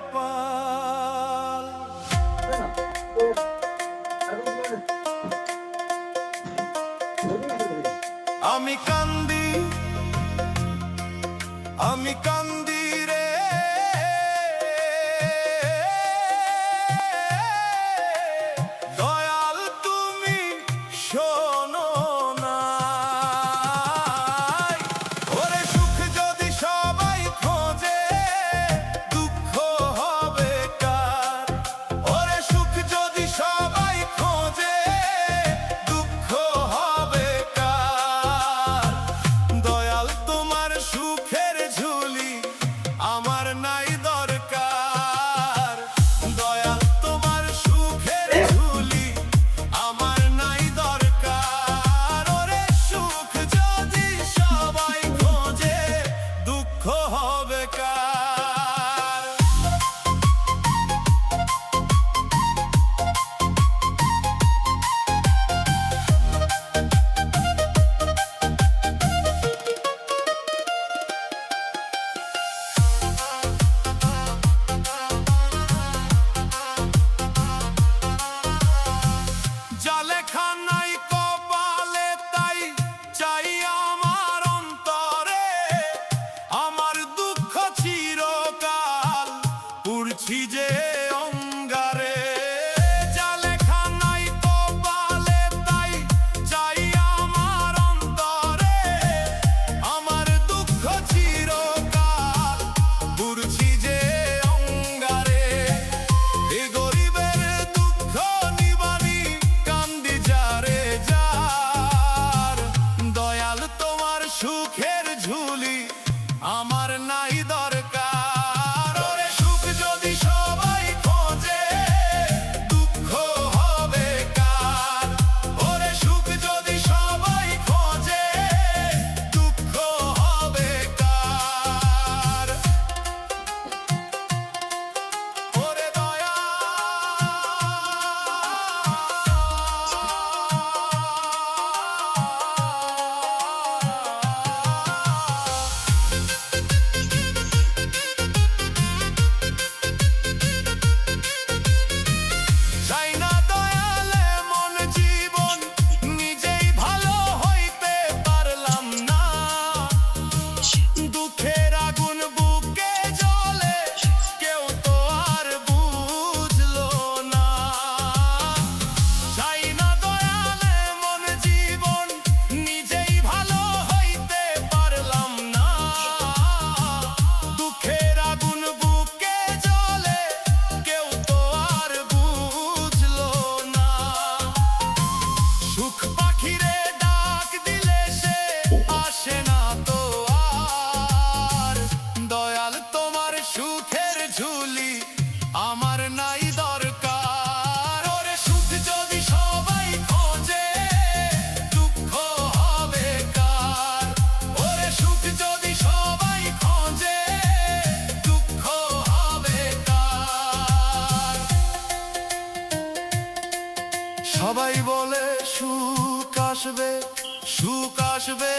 কপাল। আমি কান্দি, আমি কান্দি রে, দয়াল তুমি শোনো না। ওরে সুখ যদি সবাই খোঁজে, দুঃখ হবে কার? ওরে সুখ যদি সবাই খোঁজে, দুঃখ হবে কার? দয়াল তোমার সুখের ঝুলি আমার নাই দরকার। দয়াল তোমার সুখের ঝুলি আমার নাই দরকার। ওরে সুখ যদি সবাই খোঁজে, দুঃখ হবে কার? যা লেখা নাই কপালে তাই চাই আমার অন্তরে। আমার দুঃখ চিরকাল পুড়ছি যে অঙ্গারে। যা লেখা নাই কপালে তাই চাই আমার অন্তরে। আমার দুঃখ চিরকাল পুড়ছি যে অঙ্গারে। এ গরিবের দুঃখ নিবানি কান্দি যারে যার। দয়াল তোমার সুখের ঝুলি আমার নাই দরকার। ওরে সুখ যদি সবাই খোঁজে, দুঃখ হবে কার? ওরে সুখ যদি সবাই খোঁজে, দুঃখ হবে কার? ওরে দয়া চাই না দয়ালে মন জীবন নিজেই ভালো হইতে পারলাম না। দুঃখের আগুন বুকে জ্বলে কেউ তো আর বুঝলো না। চাই না দয়ালে মন জীবন নিজেই ভালো হইতে পারলাম না। দুঃখের আগুন বুকে জ্বলে কেউ তো আর বুঝলো না। সুখ পাখিরে ডাক দিলে সে আসে না তো আর। দয়াল তোমার সুখের ঝুলি আমার নাই দরকার। ওরে সুখ যদি সবাই খোঁজে, দুঃখ হবে কার? ওরে সুখ যদি সবাই খোঁজে, দুঃখ হবে কার? সবাই বলে সুখ আসবে, সুখ আসবে